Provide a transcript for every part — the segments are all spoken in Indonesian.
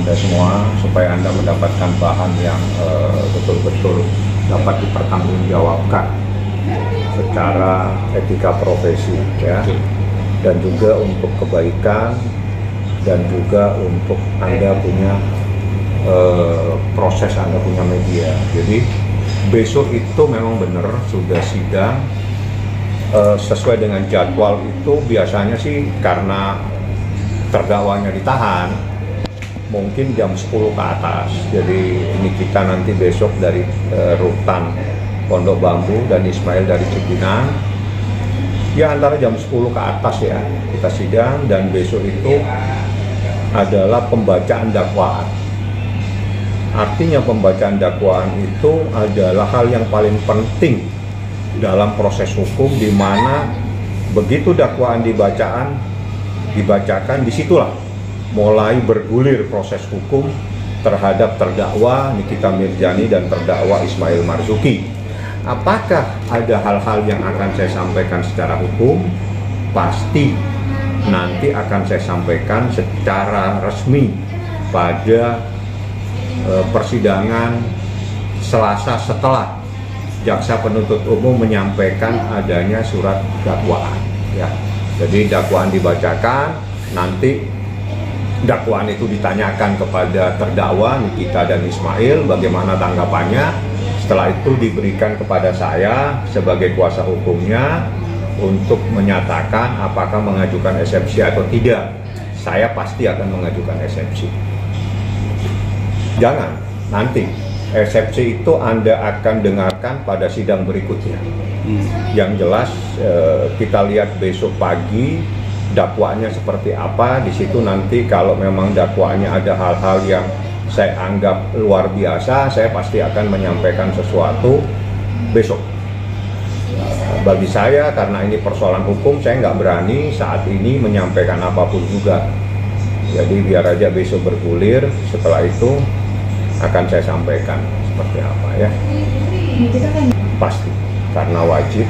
Anda semua supaya Anda mendapatkan bahan yang betul-betul dapat dipertanggungjawabkan secara etika profesi, ya, dan juga untuk kebaikan dan juga untuk Anda punya proses, Anda punya media. Jadi besok itu memang benar sudah sidang sesuai dengan jadwal. Itu biasanya sih karena terdakwanya ditahan mungkin jam 10 ke atas. Jadi ini kita nanti besok dari Rutan Pondok Bambu dan Ismail dari Cipinang, ya antara jam 10 ke atas ya kita sidang. Dan besok itu adalah pembacaan dakwaan. Artinya pembacaan dakwaan itu adalah hal yang paling penting dalam proses hukum, di mana begitu dakwaan dibacakan, disitulah mulai bergulir proses hukum terhadap terdakwa Nikita Mirzani dan terdakwa Ismail Marzuki. Apakah ada hal-hal yang akan saya sampaikan secara hukum? Pasti nanti akan saya sampaikan secara resmi pada persidangan Selasa setelah jaksa penuntut umum menyampaikan adanya surat dakwaan, ya. Jadi dakwaan dibacakan, nanti dakwaan itu ditanyakan kepada terdakwa Nikita dan Ismail bagaimana tanggapannya. Setelah itu diberikan kepada saya sebagai kuasa hukumnya untuk menyatakan apakah mengajukan eksepsi atau tidak. Saya pasti akan mengajukan eksepsi. Jangan, nanti eksepsi itu Anda akan dengarkan pada sidang berikutnya. Yang jelas kita lihat besok pagi dakwaannya seperti apa. Di situ nanti kalau memang dakwaannya ada hal-hal yang saya anggap luar biasa, saya pasti akan menyampaikan sesuatu besok. Bagi saya, karena ini persoalan hukum, saya nggak berani saat ini menyampaikan apapun juga. Jadi biar aja besok bergulir, setelah itu akan saya sampaikan seperti apa, ya. Pasti, karena wajib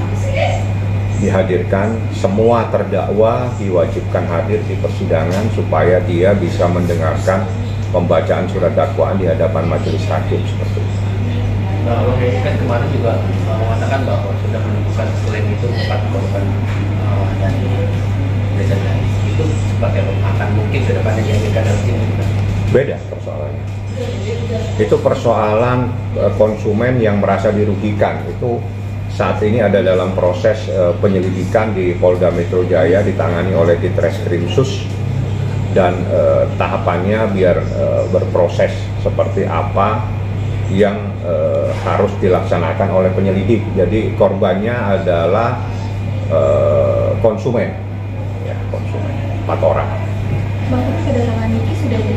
dihadirkan, semua terdakwa diwajibkan hadir di persidangan supaya dia bisa mendengarkan pembacaan surat dakwaan di hadapan majelis hakim seperti itu. Nah, kan kemarin juga mengatakan bahwa sudah menemukan selain itu 4 korban dari desa itu seperti apa akan mungkin ke depannya dihadirkan dalam sini? Beda persoalannya. Itu persoalan konsumen yang merasa dirugikan. Itu saat ini ada dalam proses penyelidikan di Polda Metro Jaya, ditangani oleh Ditreskrimsus, dan tahapannya biar berproses seperti apa yang harus dilaksanakan oleh penyelidik. Jadi korbannya adalah konsumen, ya, konsumen 4 orang. Bang, tapi kedatangan Niki sudah di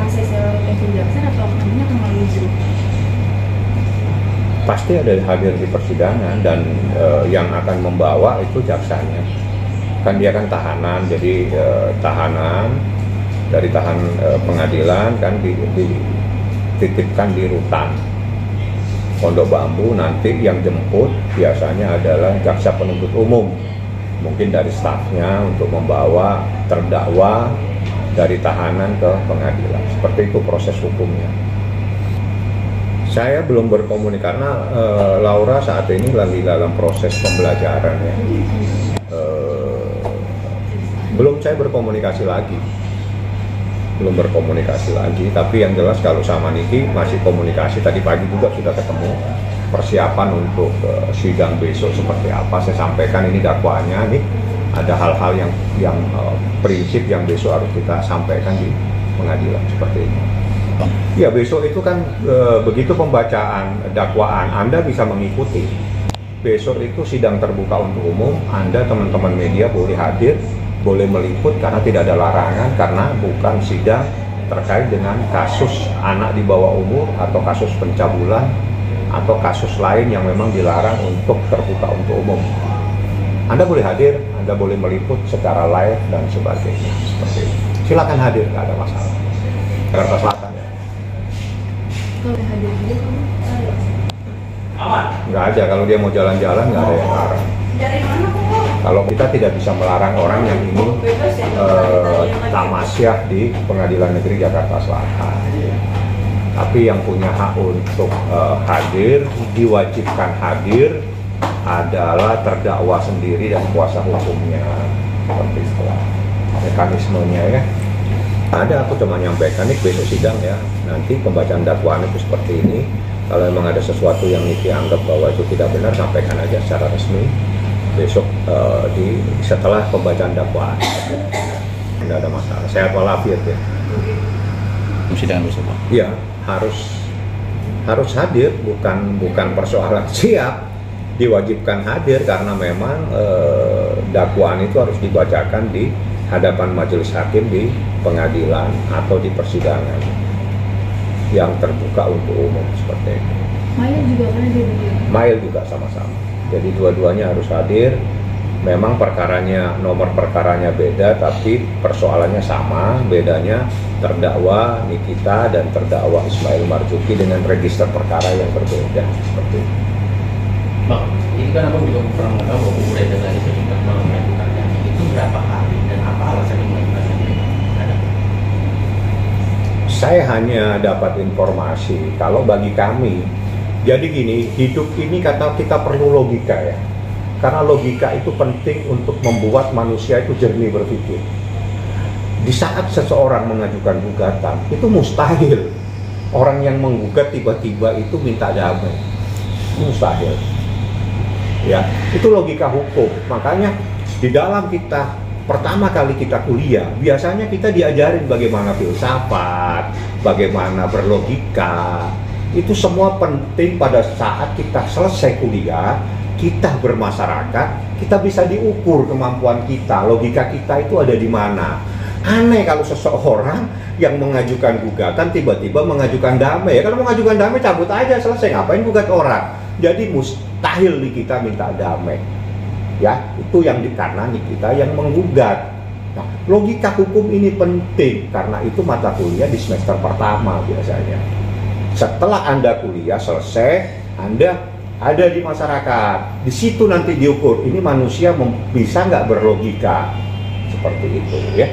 akses penjelasan atau namanya melalui Zoom? Pasti ada hadir di persidangan, dan yang akan membawa itu jaksanya. Kan dia kan tahanan, jadi tahanan dari pengadilan kan dititipkan di Rutan Pondok Bambu. Nanti yang jemput biasanya adalah jaksa penuntut umum, mungkin dari stafnya, untuk membawa terdakwa dari tahanan ke pengadilan. Seperti itu proses hukumnya. Saya belum berkomunikasi karena Laura saat ini lagi dalam proses pembelajaran, ya. Belum saya berkomunikasi lagi, tapi yang jelas kalau sama Niki masih komunikasi. Tadi pagi juga sudah ketemu, persiapan untuk sidang besok seperti apa. Saya sampaikan ini dakwaannya, nih ada hal-hal yang prinsip yang besok harus kita sampaikan di pengadilan seperti ini. Ya, besok itu kan begitu pembacaan dakwaan Anda bisa mengikuti. Besok itu sidang terbuka untuk umum, Anda teman-teman media boleh hadir, boleh meliput karena tidak ada larangan, karena bukan sidang terkait dengan kasus anak di bawah umur atau kasus pencabulan atau kasus lain yang memang dilarang untuk terbuka untuk umum. Anda boleh hadir, Anda boleh meliput secara live dan sebagainya seperti itu. Silakan hadir, nggak ada masalah. Jakarta Selatan, ya. Kalau hadir dia Nggak ada, kalau dia mau jalan-jalan nggak ada yang larang. dari mana kok? Kalau kita tidak bisa melarang orang yang ingin tamasyah di Pengadilan Negeri Jakarta Selatan. Tapi yang punya hak untuk hadir, diwajibkan hadir adalah terdakwa sendiri dan kuasa hukumnya. Seperti itulah mekanismenya ya. Ada, aku cuma nyampaikan nih besok sidang ya. Nanti pembacaan dakwaan itu seperti ini. Kalau memang ada sesuatu yang Niki anggap bahwa itu tidak benar, sampaikan aja secara resmi besok setelah pembacaan dakwaan. Tidak ada masalah. Sehat walafiat ya. Sidang besok, Pak? Iya, harus hadir, bukan persoalan siap, diwajibkan hadir karena memang dakwaan itu harus dibacakan di hadapan majelis hakim di pengadilan atau di persidangan yang terbuka untuk umum seperti itu. Mail juga kan ada di Mail juga sama-sama. Jadi dua-duanya harus hadir. Memang nomor perkaranya beda, tapi persoalannya sama. Bedanya terdakwa Nikita dan terdakwa Ismail Marzuki dengan register perkara yang berbeda. Seperti itu. Bang, ini kan abang juga pernah mengatakan bahwa kubu Reza itu sudah mengajukannya. Itu berapa kali dan apa alasannya mengajukannya? Ada? Saya hanya dapat informasi kalau bagi kami, jadi gini, hidup ini kata kita perlu logika ya. Karena logika itu penting untuk membuat manusia itu jernih berpikir. Di saat seseorang mengajukan gugatan, itu mustahil orang yang menggugat tiba-tiba itu minta damai. Mustahil. Ya, itu logika hukum. Makanya di dalam kita pertama kali kita kuliah, biasanya kita diajarin bagaimana filsafat, bagaimana berlogika. Itu semua penting pada saat kita selesai kuliah. Kita bermasyarakat, kita bisa diukur kemampuan kita, logika kita itu ada di mana. Aneh kalau seseorang yang mengajukan gugatan tiba-tiba mengajukan damai. Ya kalau mengajukan damai cabut aja selesai, ngapain gugat orang? Jadi mustahil di kita minta damai. Ya, itu yang karena kita yang menggugat. Nah, logika hukum ini penting karena itu mata kuliah di semester pertama biasanya. Setelah Anda kuliah selesai, Anda ada di masyarakat, di situ nanti diukur ini manusia bisa nggak berlogika seperti itu ya.